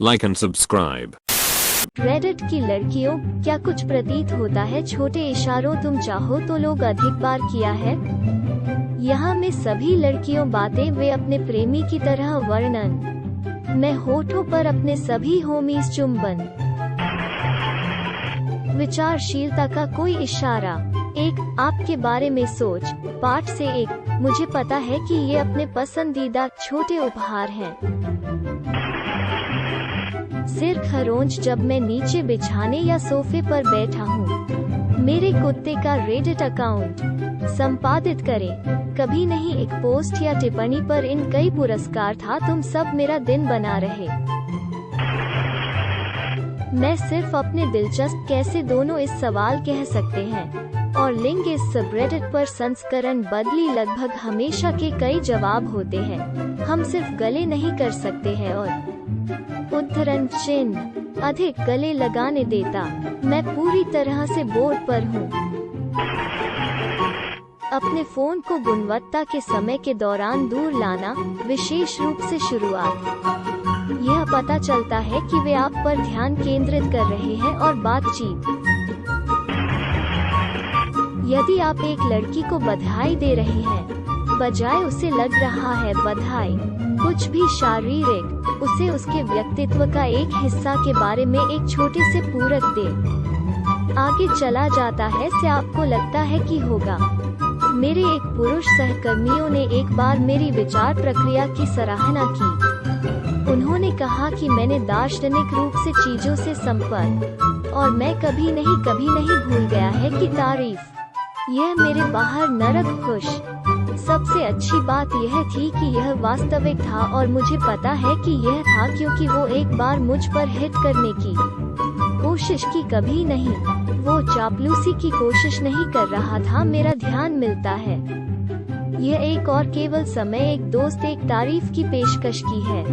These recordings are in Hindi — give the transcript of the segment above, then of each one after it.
like and subscribe. रेडिट की लड़कियों, क्या कुछ प्रतीत होता है छोटे इशारों तुम चाहो तो लोग अधिक बार किया है? यहाँ में सभी लड़कियों बातें वे अपने प्रेमी की तरह वर्णन, मैं होठों पर अपने सभी होमीज चुंबन, विचारशीलता का कोई इशारा, एक आपके बारे में सोच, पाठ से एक, मुझे पता है कि ये अपने पसंदीदा छोटे उपहार हैं। सिर खरोंच जब मैं नीचे बिछाने या सोफे पर बैठा हूँ, मेरे कुत्ते का रेडिट अकाउंट संपादित करें, कभी नहीं एक पोस्ट या टिप्पणी पर इन कई पुरस्कार था तुम सब मेरा दिन बना रहे। मैं सिर्फ अपने दिलचस्प कैसे दोनों इस सवाल कह सकते हैं, और लिंग इस सबरेडिट पर संस्करण बदली लगभग हमेशा के कई जवाब होते हैं, हम सिर्फ गले नहीं कर सकते हैं और उद्धरण चिन्ह अधिक गले लगाने देता, मैं पूरी तरह से बोर्ड पर हूँ। अपने फोन को गुणवत्ता के समय के दौरान दूर लाना, विशेष रूप से शुरुआत, यह पता चलता है कि वे आप पर ध्यान केंद्रित कर रहे हैं और बातचीत। यदि आप एक लड़की को बधाई दे रहे हैं, बजाय उसे लग रहा है बधाई, कुछ भी शारीरिक, उसे उसके व्यक्तित्व का एक हिस्सा के बारे में एक छोटे से पूरक दे। आगे चला जाता है से आपको लगता है कि होगा। मेरे एक पुरुष सहकर्मियों ने एक बार मेरी विचार प्रक्रिया की सराहना की। उन्होंने कहा कि मैंने दार्शनिक रूप से चीजों से संपर्क, और मैं कभी नहीं भूल गया है कि तारीफ, यह मेरे बाहर नरक खुश। सबसे अच्छी बात यह थी कि यह वास्तविक था और मुझे पता है कि यह था क्योंकि वो एक बार मुझ पर हिट करने की कोशिश की, कभी नहीं, वो चापलूसी की कोशिश नहीं कर रहा था, मेरा ध्यान मिलता है। यह एक और केवल समय एक दोस्त एक तारीफ की पेशकश की है,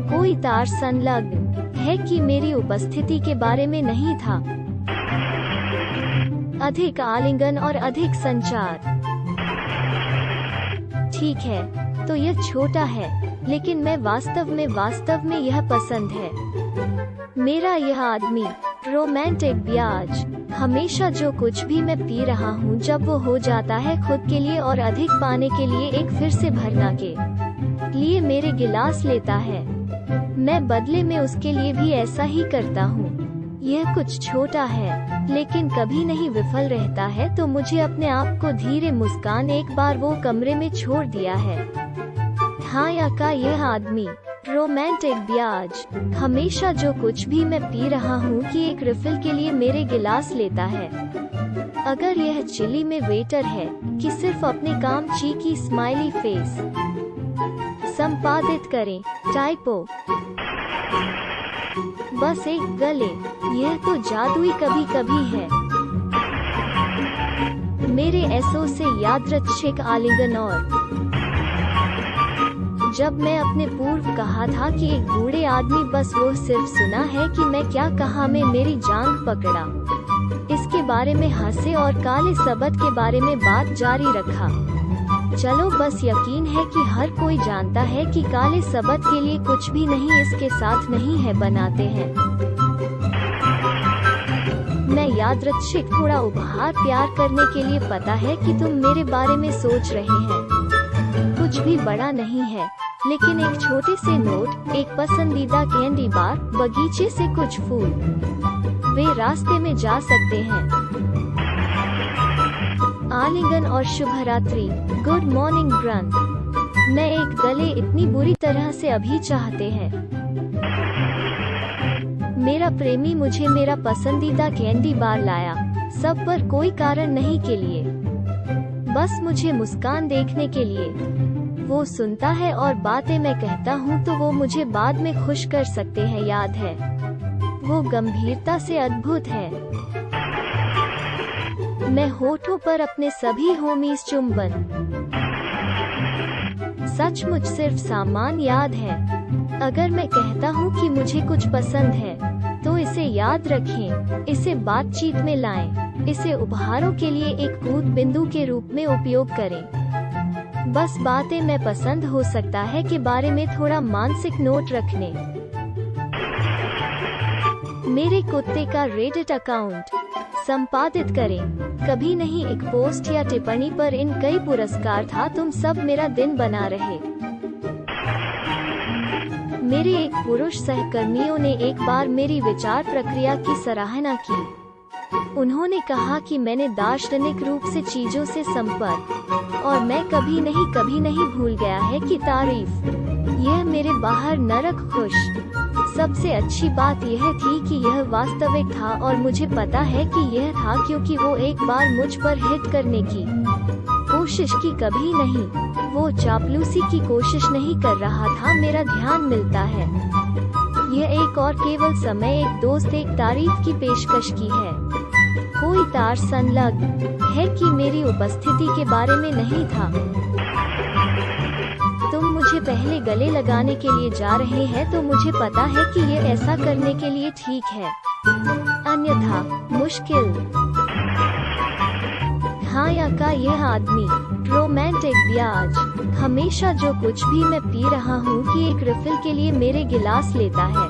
कोई तार संलग्न है कि मेरी उपस्थिति के बारे में नहीं था। अधिक आलिंगन और अधिक संचार, ठीक है, तो यह छोटा है, लेकिन मैं वास्तव में यह पसंद है। मेरा यह आदमी, रोमांटिक ब्याज, हमेशा जो कुछ भी मैं पी रहा हूँ जब वो हो जाता है खुद के लिए और अधिक पाने के लिए एक फिर से भरना के लिए मेरे गिलास लेता है, मैं बदले में उसके लिए भी ऐसा ही करता हूँ। यह कुछ छोटा है, लेकिन कभी नहीं विफल रहता है, तो मुझे अपने आप को धीरे मुस्कान एक बार वो कमरे में छोड़ दिया है। हाँ या का यह आदमी, रोमांटिक ब्याज, हमेशा जो कुछ भी मैं पी रहा हूँ कि एक रिफिल के लिए मेरे गिलास लेता है। अगर यह चिली में वेटर है कि सिर्फ अपने काम चीकी स्माइली फेस संपादित करें, टाइपो, बस एक गले, यह तो जादुई कभी कभी है। मेरे एसओ से यादृच्छिक आलिंगन, और जब मैं अपने पूर्व कहा था कि एक बूढ़े आदमी बस वो सिर्फ सुना है कि मैं क्या कहा, मैं मेरी जांघ पकड़ा, इसके बारे में हंसे और काले सबद के बारे में बात जारी रखा। चलो बस यकीन है कि हर कोई जानता है कि काले सबद के लिए कुछ भी नहीं इसके साथ नहीं है, बनाते हैं। मैं यादृच्छिक थोड़ा उपहार प्यार करने के लिए, पता है कि तुम मेरे बारे में सोच रहे हैं, कुछ भी बड़ा नहीं है, लेकिन एक छोटे से नोट, एक पसंदीदा कैंडी बार, बगीचे से कुछ फूल, वे रास्ते में जा सकते हैं। आलिंगन और शुभ रात्रि, गुड मॉर्निंग ग्रंथ, मैं एक गले इतनी बुरी तरह से अभी चाहते हैं। मेरा प्रेमी मुझे मेरा पसंदीदा कैंडी बार लाया, सब पर कोई कारण नहीं के लिए, बस मुझे मुस्कान देखने के लिए। वो सुनता है और बातें मैं कहता हूँ तो वो मुझे बाद में खुश कर सकते हैं, याद है, वो गंभीरता से अद्भुत है। मैं होठों पर अपने सभी होमीज चुंबन, सचमुच सिर्फ सामान याद है। अगर मैं कहता हूँ कि मुझे कुछ पसंद है, तो इसे याद रखें, इसे बातचीत में लाएं, इसे उपहारों के लिए एक कूद बिंदु के रूप में उपयोग करें। बस बातें मैं पसंद हो सकता है के बारे में थोड़ा मानसिक नोट रखने। मेरे कुत्ते का रेडिट अकाउंट संपादित करें। कभी नहीं एक पोस्ट या टिप्पणी पर इन कई पुरस्कार था, तुम सब मेरा दिन बना रहे। मेरे एक पुरुष सहकर्मियों ने एक बार मेरी विचार प्रक्रिया की सराहना की। उन्होंने कहा कि मैंने दार्शनिक रूप से चीजों से संपर्क और मैं कभी नहीं भूल गया है कि तारीफ। यह मेरे बाहर नरक खुश। सबसे अच्छी बात यह थी कि यह वास्तविक था और मुझे पता है कि यह था क्योंकि वो एक बार मुझ पर हिट करने की कोशिश की, कभी नहीं। वो चापलूसी की कोशिश नहीं कर रहा था, मेरा ध्यान मिलता है। यह एक और केवल समय एक दोस्त एक तारीफ की पेशकश की है। कोई तार संलग्न है कि मेरी उपस्थिति के बारे में नहीं था। तुम मुझे पहले गले लगाने के लिए जा रहे हैं तो मुझे पता है कि ये ऐसा करने के लिए ठीक है, अन्यथा मुश्किल। हाँ या का यह आदमी रोमांटिक ब्याज हमेशा जो कुछ भी मैं पी रहा हूँ कि एक रिफिल के लिए मेरे गिलास लेता है।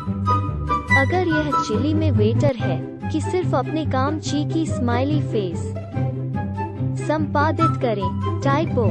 अगर यह चिली में वेटर है कि सिर्फ अपने काम चीकी स्माइली फेस संपादित करें। टाइपो